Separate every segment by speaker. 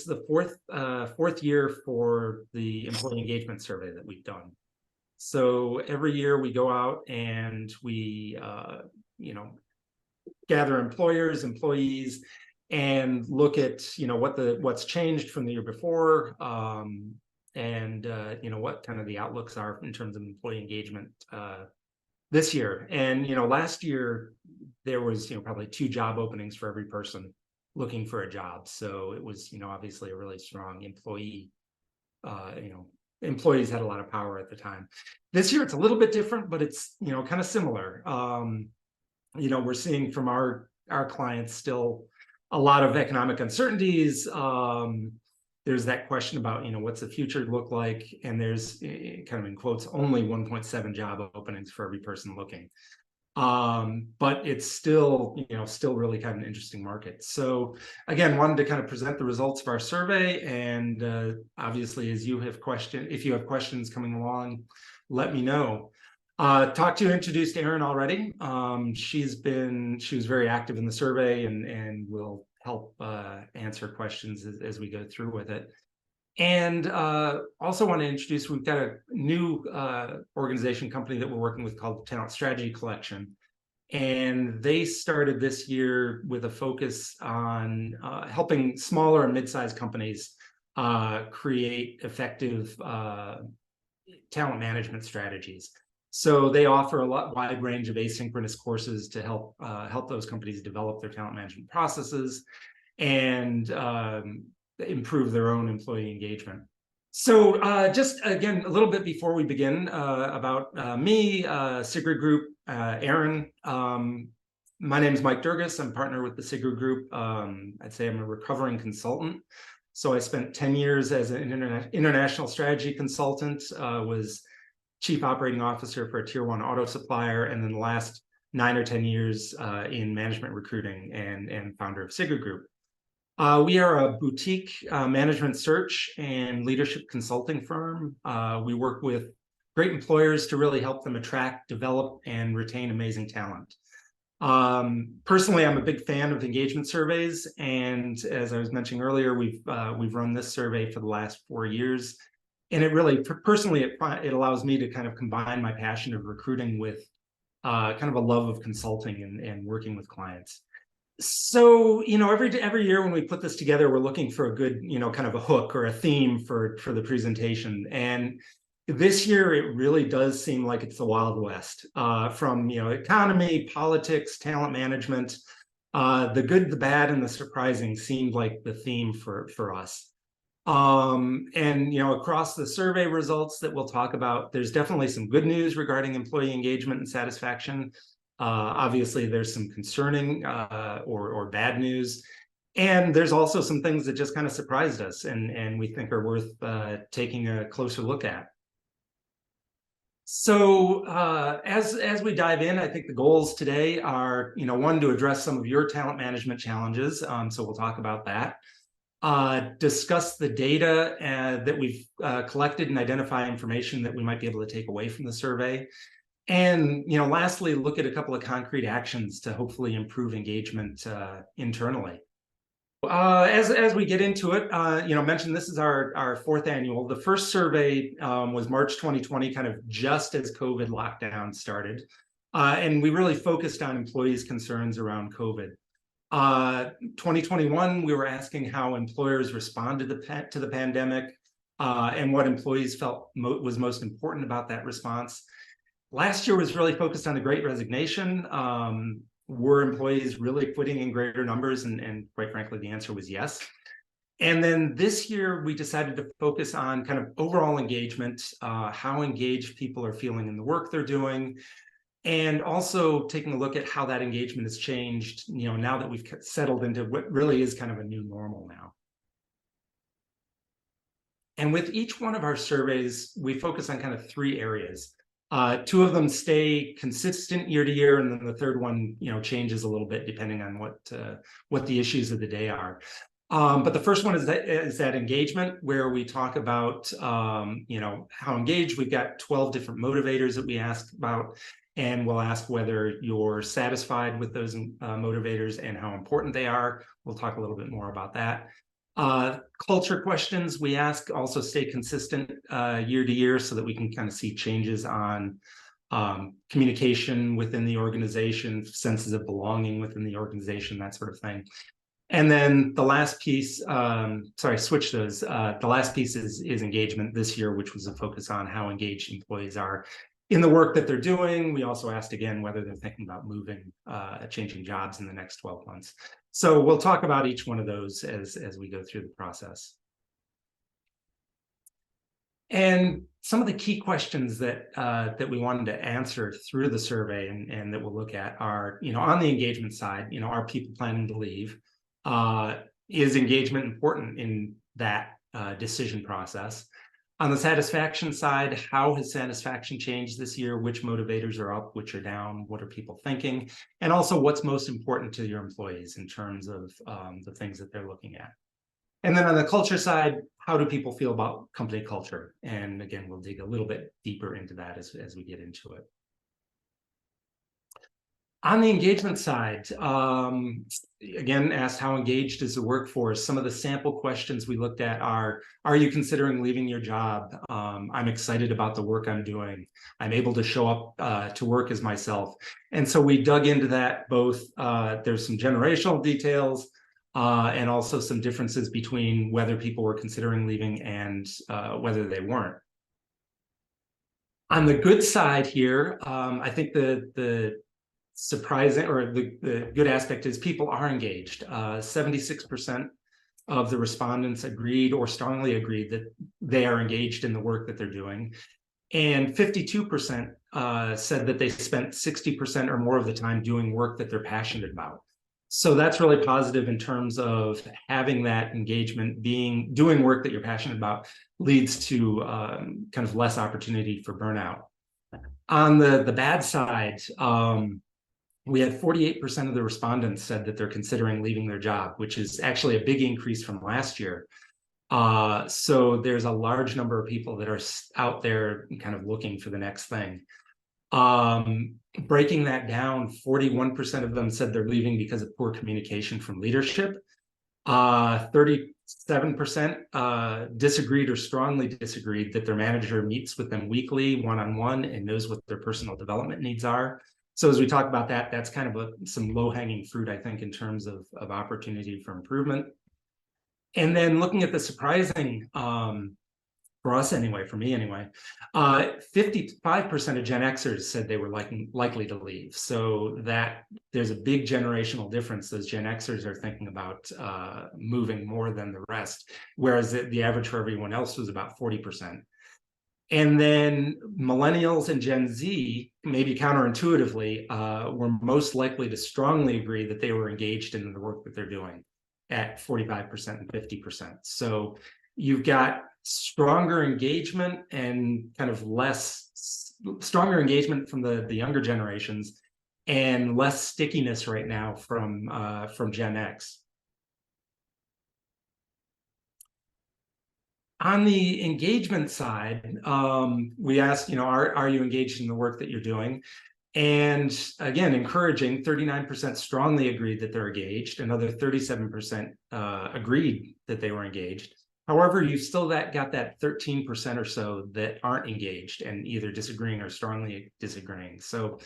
Speaker 1: is the fourth year for the employee engagement survey that we've done. So every year we go out and we, gather employers, employees, and look at what's changed from the year before, and what kind of the outlooks are in terms of employee engagement this year. And last year there was probably 2 job openings for every person looking for a job. So it was obviously a really strong employee. Employees had a lot of power at the time. This year it's a little bit different, but it's kind of similar. We're seeing from our clients still a lot of economic uncertainties. There's that question about what's the future look like, and there's kind of in quotes only 1.7 job openings for every person looking. But it's still really kind of an interesting market. So again, wanted to kind of present the results of our survey, and obviously if you have questions coming along, let me know. Introduced Erin already. She was very active in the survey and will help answer questions as we go through with it. And also want to introduce, we've got a new organization company that we're working with called Talent Strategy Collection. And they started this year with a focus on helping smaller and mid-sized companies create effective talent management strategies. So they offer a wide range of asynchronous courses to help those companies develop their talent management processes and improve their own employee engagement. So just again, a little bit before we begin about me, Sigrid Group, Erin. My name is Mike Durgis. I'm partner with the Sigrid Group. I'd say I'm a recovering consultant. So I spent 10 years as an international strategy consultant, was chief operating officer for a tier 1 auto supplier, and then the last 9 or 10 years in management recruiting and founder of Sigrid Group. We are a boutique management search and leadership consulting firm. We work with great employers to really help them attract, develop, and retain amazing talent. Personally, I'm a big fan of engagement surveys, and as I was mentioning earlier, we've run this survey for the last 4 years. And it really, personally, it allows me to kind of combine my passion of recruiting with kind of a love of consulting and working with clients. So, every year when we put this together, we're looking for a good, kind of a hook or a theme for the presentation. And this year, it really does seem like it's the Wild West, from, economy, politics, talent management. The good, the bad, and the surprising seemed like the theme for us. And across the survey results that we'll talk about, there's definitely some good news regarding employee engagement and satisfaction. Obviously, there's some concerning or bad news, and there's also some things that just kind of surprised us and we think are worth taking a closer look at. So as we dive in, I think the goals today are, one, to address some of your talent management challenges. So we'll talk about that. Discuss the data that we've collected and identify information that we might be able to take away from the survey. And lastly, look at a couple of concrete actions to hopefully improve engagement internally. As we get into it, mention this is our 4th annual. The first survey was March 2020, kind of just as COVID lockdown started. And we really focused on employees' concerns around COVID. 2021, we were asking how employers responded to the pandemic and what employees felt was most important about that response. Last year was really focused on the Great Resignation. Were employees really quitting in greater numbers? And quite frankly, the answer was yes. And then this year, we decided to focus on kind of overall engagement, how engaged people are feeling in the work they're doing, and also taking a look at how that engagement has changed, now that we've settled into what really is kind of a new normal now. And with each one of our surveys, we focus on kind of 3 areas. 2 of them stay consistent year to year, and then the third one, changes a little bit depending on what the issues of the day are. But the first one is that engagement, where we talk about, how engaged. We've got 12 different motivators that we ask about. And we'll ask whether you're satisfied with those motivators and how important they are. We'll talk a little bit more about that. Culture questions we ask also stay consistent year to year so that we can kind of see changes on communication within the organization, senses of belonging within the organization, that sort of thing. And then the last piece, switch those. The last piece is engagement this year, which was a focus on how engaged employees are in the work that they're doing. We also asked again whether they're thinking about moving, changing jobs in the next 12 months. So we'll talk about each one of those as we go through the process. And some of the key questions that that we wanted to answer through the survey and that we'll look at are, on the engagement side, are people planning to leave? Is engagement important in that decision process? On the satisfaction side, how has satisfaction changed this year? Which motivators are up, which are down? What are people thinking? And also, what's most important to your employees in terms of the things that they're looking at? And then on the culture side, how do people feel about company culture? And again, we'll dig a little bit deeper into that as we get into it. On the engagement side, again, asked how engaged is the workforce. Some of the sample questions we looked at are you considering leaving your job? I'm excited about the work I'm doing. I'm able to show up to work as myself. And so we dug into that both. There's some generational details and also some differences between whether people were considering leaving and whether they weren't. On the good side here, I think the surprising or the good aspect is people are engaged. 76% of the respondents agreed or strongly agreed that they are engaged in the work that they're doing. And 52% said that they spent 60% or more of the time doing work that they're passionate about. So that's really positive in terms of having that engagement. Doing work that you're passionate about leads to kind of less opportunity for burnout. On the bad side, we had 48% of the respondents said that they're considering leaving their job, which is actually a big increase from last year. So there's a large number of people that are out there kind of looking for the next thing. Breaking that down, 41% of them said they're leaving because of poor communication from leadership. 37% disagreed or strongly disagreed that their manager meets with them weekly, one-on-one, and knows what their personal development needs are. So as we talk about that, that's kind of some low-hanging fruit, I think, in terms of opportunity for improvement. And then looking at the surprising, for us anyway, for me anyway, 55% of Gen Xers said they were likely to leave. So that there's a big generational difference. Those Gen Xers are thinking about moving more than the rest, whereas the average for everyone else was about 40%. And then millennials and Gen Z, maybe counterintuitively, were most likely to strongly agree that they were engaged in the work that they're doing at 45% and 50%. So you've got stronger engagement and kind of stronger engagement from the younger generations and less stickiness right now from Gen X. On the engagement side, we asked, are you engaged in the work that you're doing? And again, encouraging, 39% strongly agreed that they're engaged. Another 37% agreed that they were engaged. However, you've still got that 13% or so that aren't engaged and either disagreeing or strongly disagreeing. So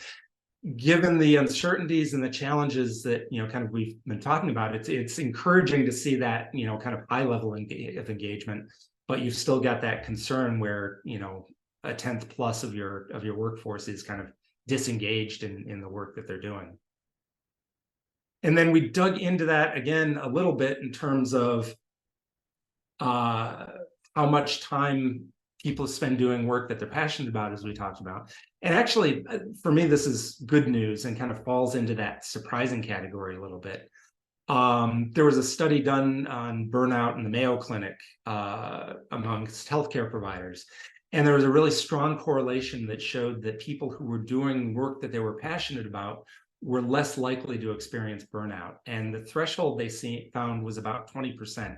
Speaker 1: given the uncertainties and the challenges that, kind of we've been talking about, it's encouraging to see that, kind of high level of engagement, but you've still got that concern where, a 10th plus of your workforce is kind of disengaged in the work that they're doing. And then we dug into that again a little bit in terms of how much time people spend doing work that they're passionate about, as we talked about. And actually, for me, this is good news and kind of falls into that surprising category a little bit. There was a study done on burnout in the Mayo Clinic amongst healthcare providers. And there was a really strong correlation that showed that people who were doing work that they were passionate about were less likely to experience burnout. And the threshold they found was about 20%.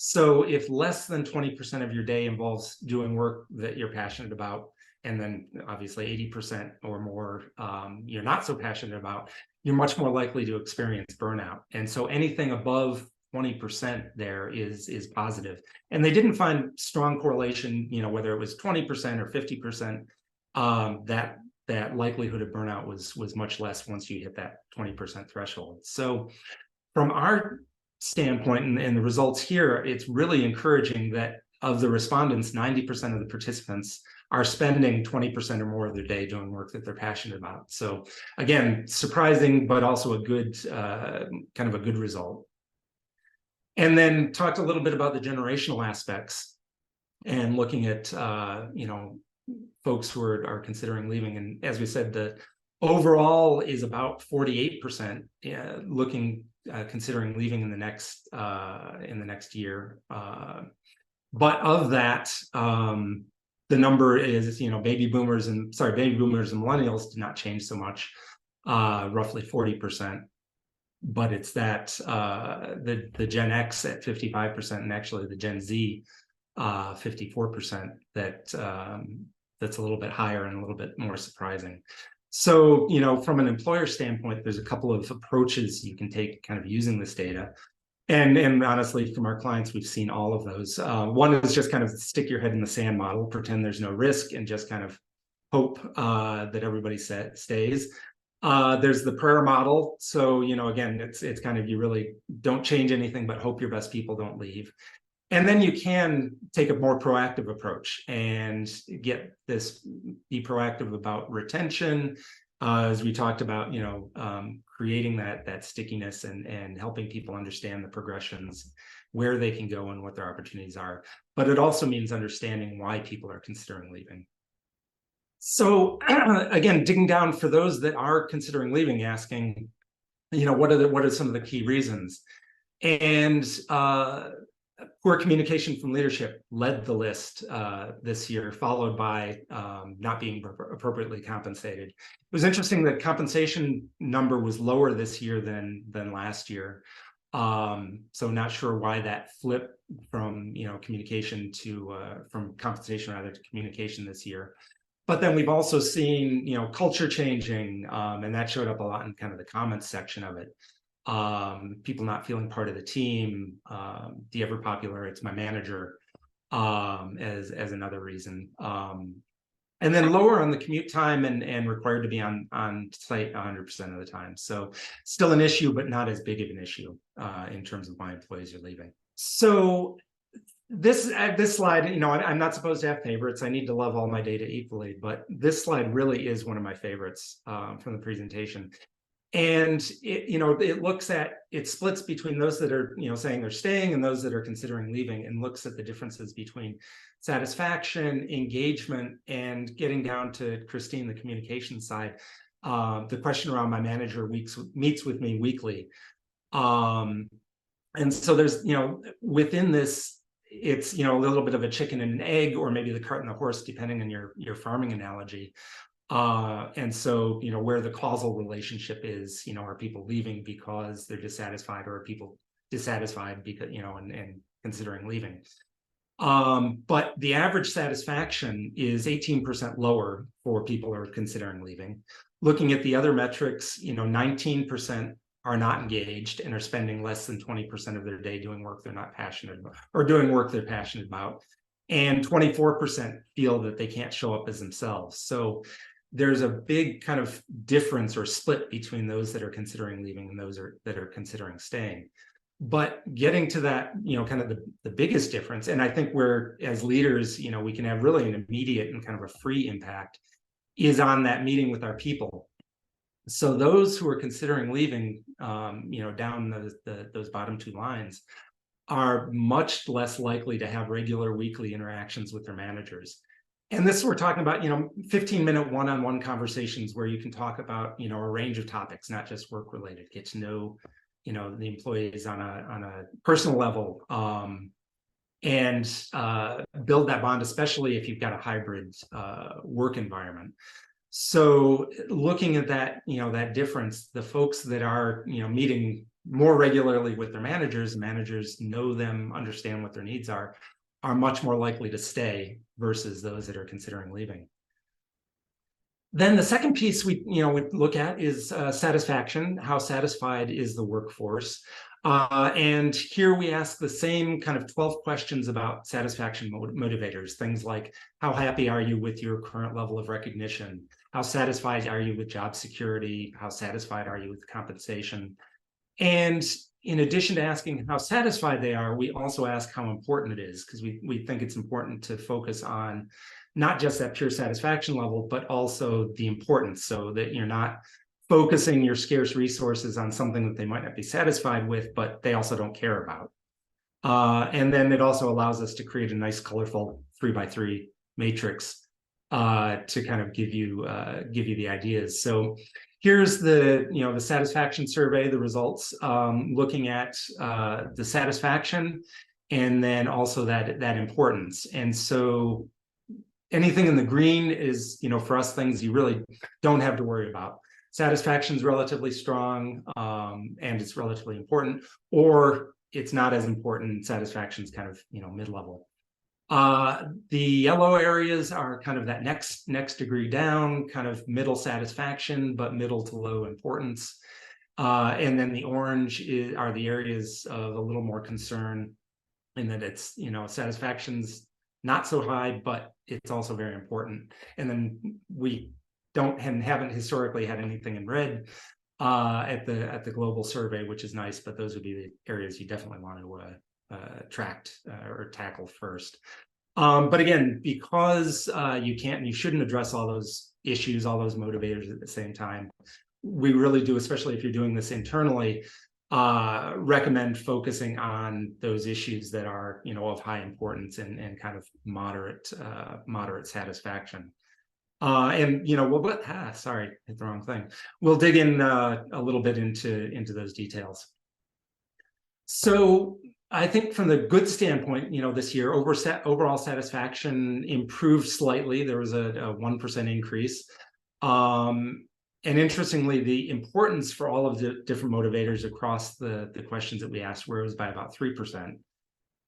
Speaker 1: So if less than 20% of your day involves doing work that you're passionate about, and then obviously 80% or more you're not so passionate about, you're much more likely to experience burnout. And so anything above 20% there is positive. And they didn't find strong correlation, whether it was 20% or 50%, that likelihood of burnout was much less once you hit that 20% threshold. So from our standpoint and the results here, it's really encouraging that of the respondents, 90% of the participants are spending 20% or more of their day doing work that they're passionate about. So again, surprising, but also a good kind of a good result. And then talked a little bit about the generational aspects and looking at folks who are considering leaving. And as we said, the overall is about 48% considering leaving in the next year. But of that, the number is, baby boomers and millennials did not change so much, roughly 40%. But it's that the Gen X at 55% and actually the Gen Z 54% that's a little bit higher and a little bit more surprising. So, from an employer standpoint, there's a couple of approaches you can take kind of using this data. And honestly, from our clients, we've seen all of those. One is just kind of stick your head in the sand model, pretend there's no risk, and just kind of hope that everybody stays. There's the prayer model. So, again, it's kind of, you really don't change anything, but hope your best people don't leave. And then you can take a more proactive approach and be proactive about retention, as we talked about, creating that stickiness and helping people understand the progressions, where they can go and what their opportunities are. But it also means understanding why people are considering leaving. So again, digging down for those that are considering leaving, asking, what are some of the key reasons? And poor communication from leadership led the list this year, followed by not being appropriately compensated. It was interesting that compensation number was lower this year than last year. So not sure why that flipped from communication from compensation rather to communication this year. But then we've also seen culture changing, and that showed up a lot in kind of the comments section of it. People not feeling part of the team, the ever popular "it's my manager" as another reason, and then lower on the commute time and required to be on site 100% of the time. So still an issue, but not as big of an issue in terms of why employees are leaving. So this slide, I'm not supposed to have favorites. I need to love all my data equally, but this slide really is one of my favorites from the presentation. And it splits between those that are saying they're staying and those that are considering leaving, and looks at the differences between satisfaction, engagement, and getting down to Christine, the communication side. The question around "my manager meets with me weekly," and so there's within this, it's a little bit of a chicken and an egg, or maybe the cart and the horse, depending on your farming analogy. And so, where the causal relationship is, are people leaving because they're dissatisfied, or are people dissatisfied because, and considering leaving? But the average satisfaction is 18% lower for people who are considering leaving. Looking at the other metrics, 19% are not engaged and are spending less than 20% of their day doing work they're not passionate about, or doing work they're passionate about. And 24% feel that they can't show up as themselves. So there's a big kind of difference or split between those that are considering leaving and those that are considering staying. But getting to that, kind of the biggest difference, and I think where as leaders, we can have really an immediate and kind of a free impact, is on that meeting with our people. So those who are considering leaving, down those bottom two lines, are much less likely to have regular weekly interactions with their managers. And this, we're talking about, 15-minute one-on-one conversations where you can talk about, a range of topics, not just work related, get to know, the employees on a personal level, and build that bond, especially if you've got a hybrid work environment. So looking at that, that difference, the folks that are, meeting more regularly with their managers know them, understand what their needs are much more likely to stay versus those that are considering leaving. Then the second piece we look at is satisfaction. How satisfied is the workforce? And here we ask the same kind of 12 questions about satisfaction motivators, things like how happy are you with your current level of recognition? How satisfied are you with job security? How satisfied are you with compensation? And in addition to asking how satisfied they are, we also ask how important it is, because we think it's important to focus on not just that pure satisfaction level, but also the importance, so that you're not focusing your scarce resources on something that they might not be satisfied with, but they also don't care about. And then it also allows us to create a nice, colorful 3x3 matrix to kind of give you the ideas. So here's the satisfaction survey, the results, looking at the satisfaction and then also that importance. And so anything in the green is, for us, things you really don't have to worry about. Satisfaction is relatively strong, and it's relatively important, or it's not as important. Satisfaction is kind of, mid-level. The yellow areas are kind of that next degree down, kind of middle satisfaction, but middle to low importance. And then the orange are the areas of a little more concern, in that it's, satisfaction's not so high, but it's also very important. And then we haven't historically had anything in red at the global survey, which is nice, but those would be the areas you definitely want to track or tackle first. But again, because you can't and you shouldn't address all those issues, all those motivators at the same time, we really do, especially if you're doing this internally, recommend focusing on those issues that are, of high importance and kind of moderate satisfaction. And sorry, hit the wrong thing. We'll dig in a little bit into those details. So I think from the good standpoint, this year overall satisfaction improved slightly. There was a 1% increase. And interestingly, the importance for all of the different motivators across the questions that we asked rose by about 3%.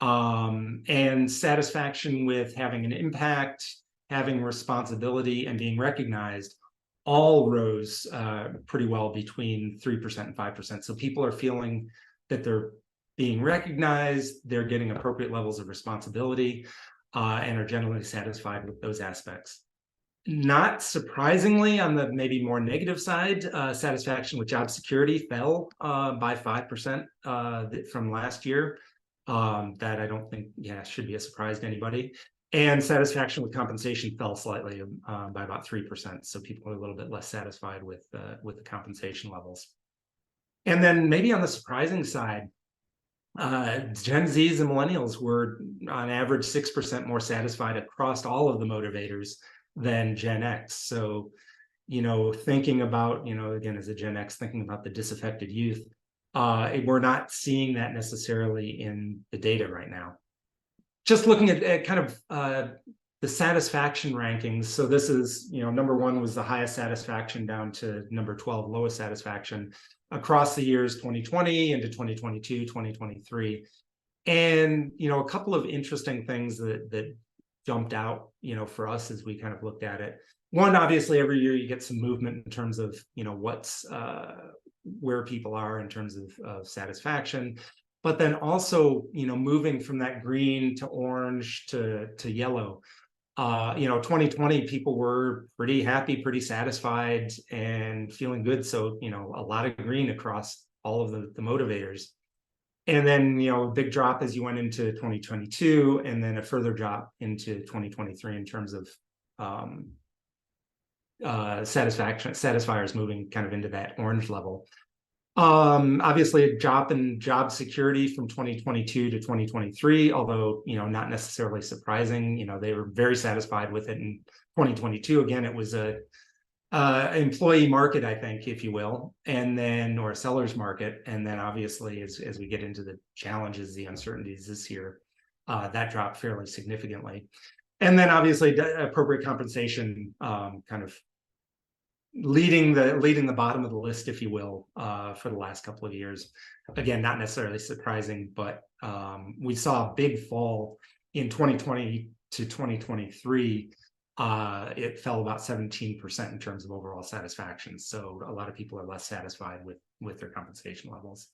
Speaker 1: And satisfaction with having an impact, having responsibility, and being recognized all rose pretty well between 3% and 5%. So people are feeling that they're being recognized, they're getting appropriate levels of responsibility, and are generally satisfied with those aspects. Not surprisingly, on the maybe more negative side, satisfaction with job security fell by 5% from last year. That I don't think should be a surprise to anybody. And satisfaction with compensation fell slightly by about 3%. So people are a little bit less satisfied with the compensation levels. And then maybe on the surprising side, Gen Zs and millennials were on average 6% more satisfied across all of the motivators than Gen X. So, thinking about, again, as a Gen X, thinking about the disaffected youth, we're not seeing that necessarily in the data right now. Just looking at kind of the satisfaction rankings. So this is, number 1 was the highest satisfaction down to number 12, lowest satisfaction across the years 2020 into 2022, 2023. And, a couple of interesting things that jumped out, for us as we kind of looked at it. One, obviously, every year you get some movement in terms of, what's where people are in terms of satisfaction. But then also, moving from that green to orange to yellow. 2020 people were pretty happy, pretty satisfied, and feeling good. So, a lot of green across all of the motivators. And then, a big drop as you went into 2022, and then a further drop into 2023 in terms of satisfiers moving kind of into that orange level. Obviously a drop in job security from 2022 to 2023, although, not necessarily surprising. They were very satisfied with it in 2022. Again, it was a employee market, I think, if you will, and then, or a seller's market. And then obviously as we get into the challenges, the uncertainties this year, that dropped fairly significantly. And then obviously appropriate compensation kind of leading the bottom of the list, if you will, for the last couple of years. Again, not necessarily surprising, but we saw a big fall in 2020 to 2023. It fell about 17% in terms of overall satisfaction. So a lot of people are less satisfied with their compensation levels.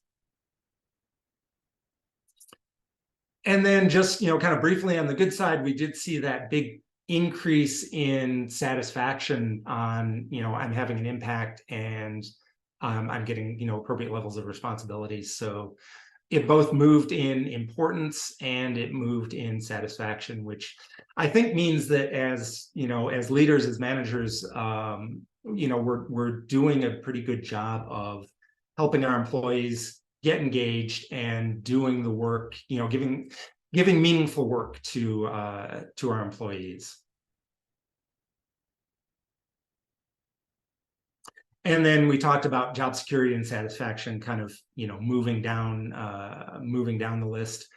Speaker 1: And then just, kind of briefly on the good side, we did see that big increase in satisfaction on, I'm having an impact and I'm getting, appropriate levels of responsibility. So it both moved in importance and it moved in satisfaction, which I think means that as, as leaders, as managers, we're doing a pretty good job of helping our employees get engaged and doing the work, giving meaningful work to our employees. And then we talked about job security and satisfaction, kind of, moving down the list.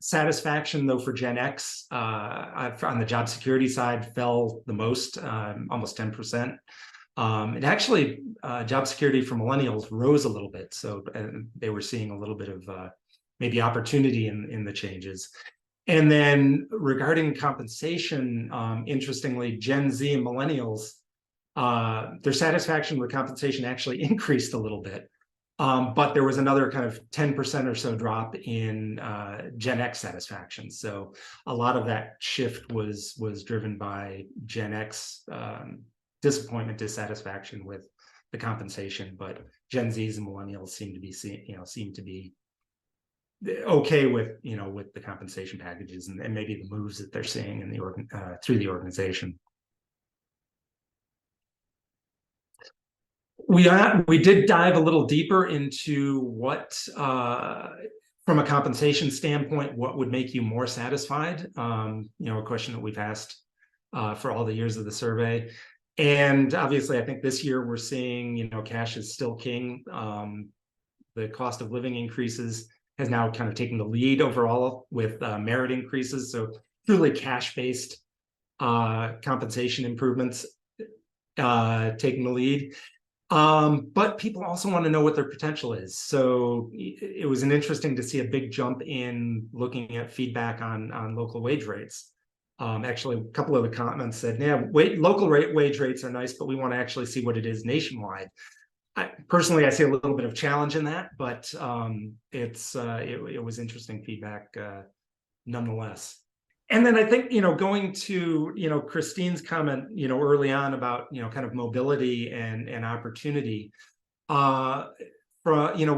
Speaker 1: Satisfaction, though, for Gen X on the job security side fell the most, almost 10%. And actually, job security for millennials rose a little bit. So they were seeing a little bit of maybe opportunity in the changes. And then regarding compensation, interestingly, Gen Z and millennials, their satisfaction with compensation actually increased a little bit. But there was another kind of 10% or so drop in Gen X satisfaction. So a lot of that shift was driven by Gen X disappointment, dissatisfaction with the compensation, but Gen Zs and millennials seem to be okay with with the compensation packages and maybe the moves that they're seeing in the through the organization. We did dive a little deeper into what, from a compensation standpoint, what would make you more satisfied? A question that we've asked for all the years of the survey. And obviously, I think this year we're seeing, cash is still king. The cost of living increases has now kind of taken the lead overall with merit increases. So truly cash-based compensation improvements taking the lead. But people also want to know what their potential is. So it was interesting to see a big jump in looking at feedback on local wage rates. Actually, a couple of the comments said, yeah, local wage rates are nice, but we want to actually see what it is nationwide. Personally, I see a little bit of challenge in that, but it was interesting feedback nonetheless. And then I think, going to, Christine's comment, early on about, kind of mobility and opportunity, we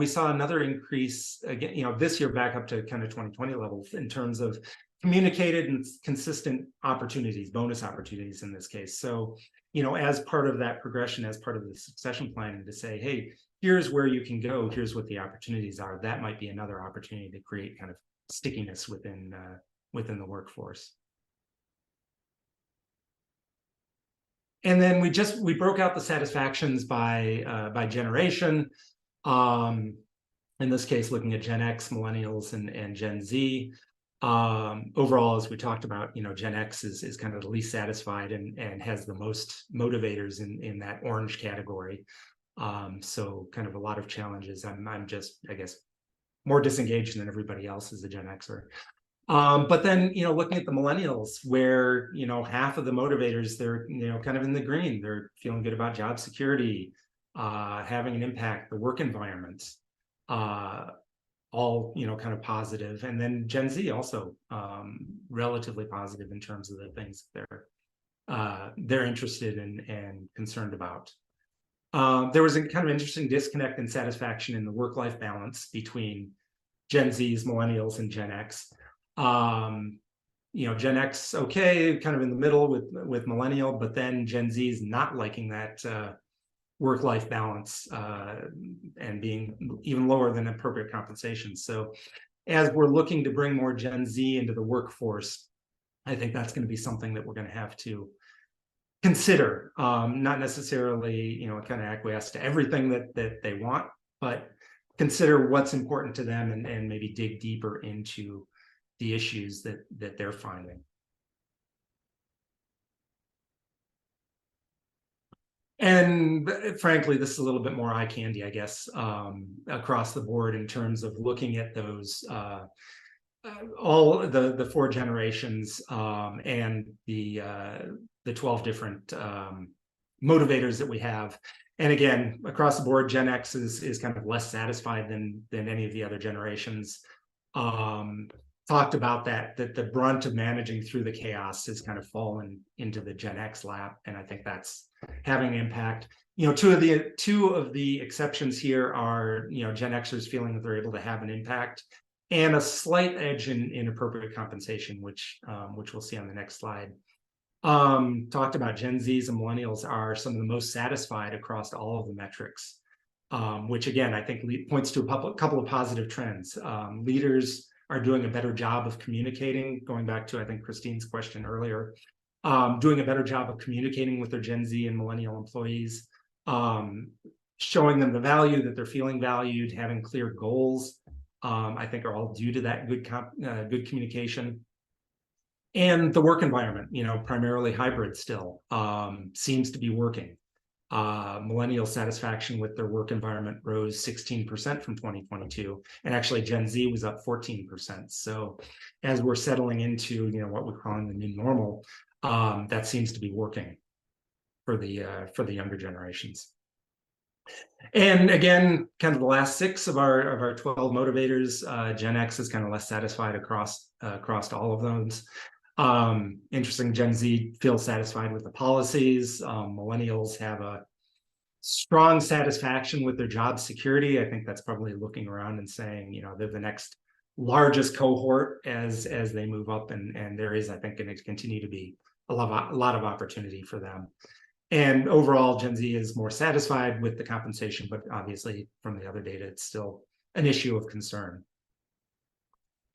Speaker 1: saw another increase again, this year back up to kind of 2020 levels in terms of communicated and consistent opportunities, bonus opportunities in this case. So, as part of that progression, as part of the succession planning to say, hey, here's where you can go, here's what the opportunities are, that might be another opportunity to create kind of stickiness within the workforce. And then we broke out the satisfactions by generation. In this case, looking at Gen X, millennials, and Gen Z. Overall, as we talked about, Gen X is kind of the least satisfied and has the most motivators in that orange category. So kind of a lot of challenges. I'm just, I guess, more disengaged than everybody else as a Gen Xer. But then, looking at the millennials, where, half of the motivators, they're, kind of in the green. They're feeling good about job security, having an impact, the work environment, all, kind of positive. And then Gen Z also relatively positive in terms of the things they're interested in and concerned about. There was a kind of interesting disconnect in satisfaction in the work-life balance between Gen Zs, millennials, and Gen X. Gen X, okay, kind of in the middle with millennial, but then Gen Z is not liking that work-life balance and being even lower than appropriate compensation. So as we're looking to bring more Gen Z into the workforce, I think that's going to be something that we're going to have to consider, not necessarily, kind of acquiesce to everything that they want, but consider what's important to them and maybe dig deeper into the issues that they're finding. And frankly, this is a little bit more eye candy, I guess, across the board in terms of looking at those, all the 4 generations and the 12 different motivators that we have. And again, across the board, Gen X is kind of less satisfied than any of the other generations. talked about that the brunt of managing through the chaos has kind of fallen into the Gen X lap, and I think that's having an impact. Two of the exceptions here are Gen Xers feeling that they're able to have an impact, and a slight edge in appropriate compensation, which we'll see on the next slide. Talked about Gen Zs and millennials are some of the most satisfied across all of the metrics, which again, I think points to a couple of positive trends. Leaders are doing a better job of communicating, going back to, I think, Christine's question earlier, doing a better job of communicating with their Gen Z and millennial employees, showing them the value, that they're feeling valued, having clear goals, I think are all due to that good communication. And the work environment, primarily hybrid still, seems to be working. Millennial satisfaction with their work environment rose 16% from 2022, and actually Gen Z was up 14%. So as we're settling into what we're calling the new normal, that seems to be working for the younger generations. And again, kind of the last 6 of our 12 motivators, Gen X is kind of less satisfied across all of those. Interesting, Gen Z feels satisfied with the policies. Millennials have a strong satisfaction with their job security. I think that's probably looking around and saying, they're the next largest cohort as they move up, and there is, I think, going to continue to be a lot of opportunity for them. And overall, Gen Z is more satisfied with the compensation, but obviously from the other data, it's still an issue of concern.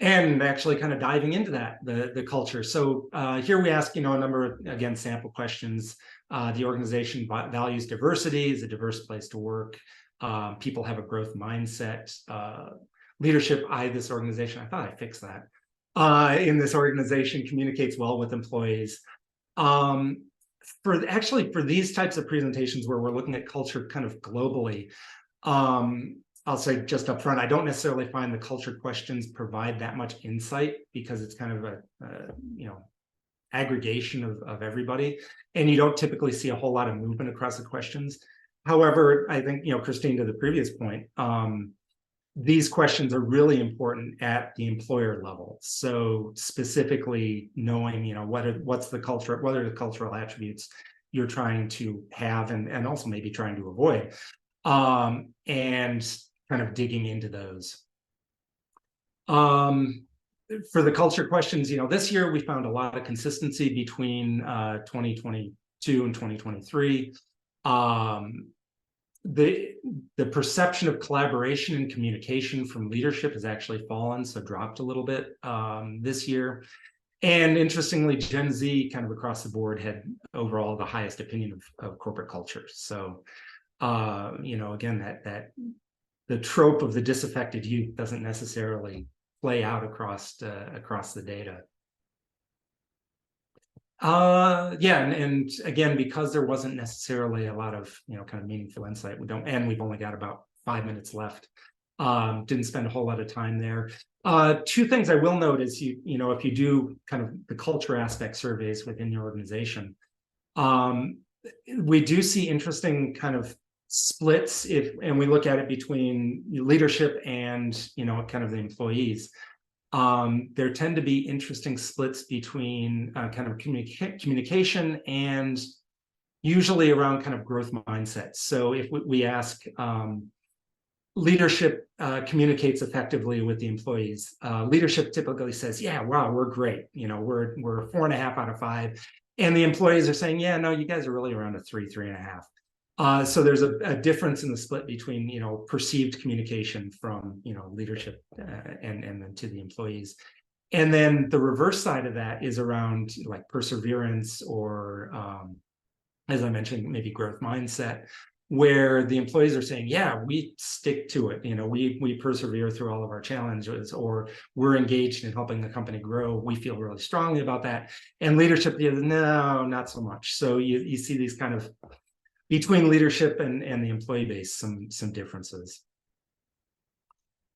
Speaker 1: And actually kind of diving into that, the culture. So here we ask, a number of, again, sample questions. The organization values diversity, is a diverse place to work. People have a growth mindset. Leadership, this organization, I thought I fixed that. In this organization, communicates well with employees. For these types of presentations where we're looking at culture kind of globally, I'll say just up front, I don't necessarily find the culture questions provide that much insight, because it's kind of a aggregation of everybody, and you don't typically see a whole lot of movement across the questions. However, I think, Christine, to the previous point, these questions are really important at the employer level. So specifically knowing, what are the cultural attributes you're trying to have, and also maybe trying to avoid, and kind of digging into those. For the culture questions, this year we found a lot of consistency between 2022 and 2023. The perception of collaboration and communication from leadership has actually fallen, so dropped a little bit this year. And interestingly, Gen Z kind of across the board had overall the highest opinion of corporate culture. So, again, that the trope of the disaffected youth doesn't necessarily play out across the data. And again, because there wasn't necessarily a lot of kind of meaningful insight, we've only got about 5 minutes left. Didn't spend a whole lot of time there. 2 things I will note is if you do kind of the culture aspect surveys within your organization, we do see interesting kind of splits and we look at it between leadership and kind of the employees. There tend to be interesting splits between kind of communication and usually around kind of growth mindset. So if we ask, leadership communicates effectively with the employees, leadership typically says, yeah, wow, we're great. We're 4.5 out of 5. And the employees are saying, yeah, no, you guys are really around a 3.5. So there's a difference in the split between, perceived communication from, leadership and then to the employees. And then the reverse side of that is around like perseverance or, as I mentioned, maybe growth mindset, where the employees are saying, yeah, we stick to it. We persevere through all of our challenges, or we're engaged in helping the company grow. We feel really strongly about that. And leadership, no, not so much. So you see these kind of between leadership and the employee base, some differences.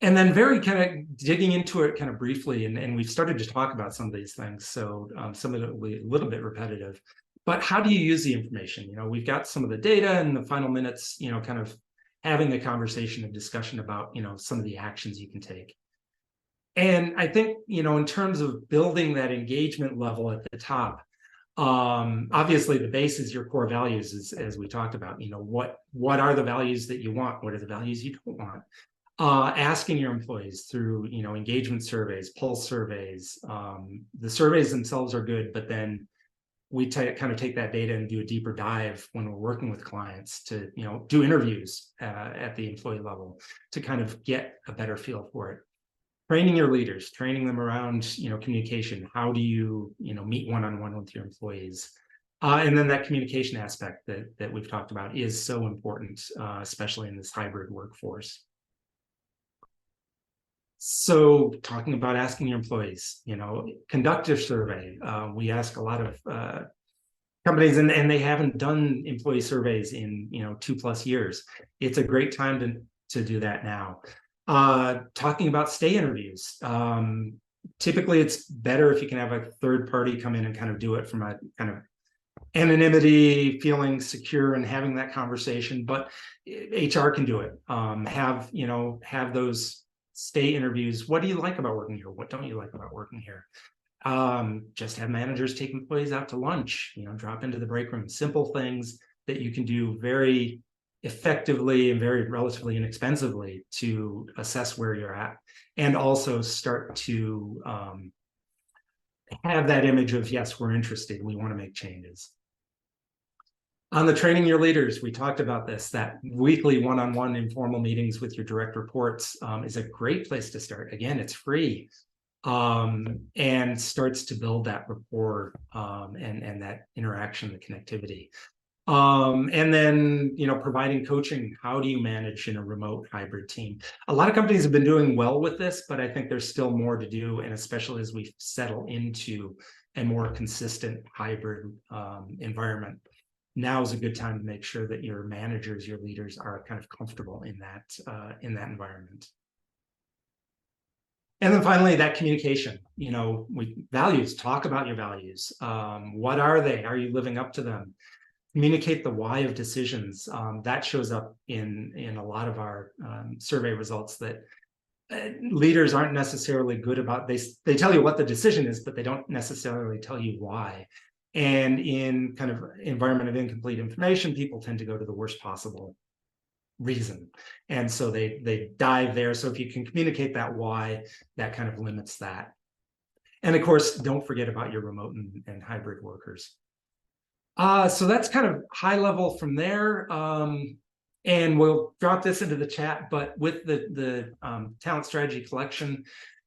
Speaker 1: And then very kind of digging into it kind of briefly, and we've started to talk about some of these things, so some of it will be a little bit repetitive, but how do you use the information? We've got some of the data in the final minutes, kind of having a conversation and discussion about, some of the actions you can take. And I think, in terms of building that engagement level at the top, obviously the base is your core values, as we talked about. What are the values that you want? What are the values you don't want? Asking your employees through, engagement surveys, pulse surveys. The surveys themselves are good, but then we kind of take that data and do a deeper dive when we're working with clients to, do interviews at the employee level to kind of get a better feel for it. Training your leaders, training them around, communication. How do you, meet one-on-one with your employees? And then that communication aspect that we've talked about is so important, especially in this hybrid workforce. So talking about asking your employees, conduct a survey. We ask a lot of companies, and they haven't done employee surveys in 2+ years. It's a great time to do that now. Talking about stay interviews. Typically it's better if you can have a third party come in and kind of do it from a kind of anonymity, feeling secure and having that conversation, but HR can do it. Have those stay interviews. What do you like about working here? What don't you like about working here? Just have managers take employees out to lunch, drop into the break room. Simple things that you can do very effectively and very relatively inexpensively to assess where you're at, and also start to have that image of, yes, we're interested, we want to make changes. On the training your leaders, we talked about this, that weekly one-on-one informal meetings with your direct reports is a great place to start. Again, it's free, and starts to build that rapport and that interaction, the connectivity. And then, providing coaching. How do you manage in a remote hybrid team? A lot of companies have been doing well with this, but I think there's still more to do. And especially as we settle into a more consistent hybrid environment, now is a good time to make sure that your managers, your leaders are kind of comfortable in that environment. And then finally, that communication, values, talk about your values. What are they? Are you living up to them? Communicate the why of decisions. That shows up in a lot of our survey results, that leaders aren't necessarily good about. They tell you what the decision is, but they don't necessarily tell you why. And in kind of environment of incomplete information, people tend to go to the worst possible reason, and so they dive there. So if you can communicate that why, that kind of limits that. And of course, don't forget about your remote and hybrid workers. So that's kind of high level from there. And we'll drop this into the chat, but with the talent strategy collection,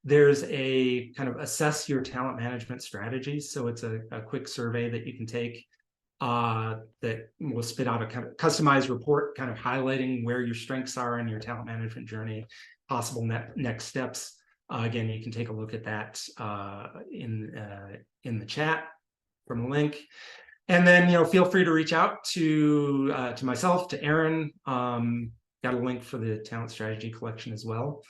Speaker 1: there's a kind of assess your talent management strategies. So it's a quick survey that you can take that will spit out a kind of customized report, kind of highlighting where your strengths are in your talent management journey, possible next steps. Again, you can take a look at that in the chat from a link. And then, feel free to reach out to myself, to Aaron. Got a link for the talent strategy collection as well.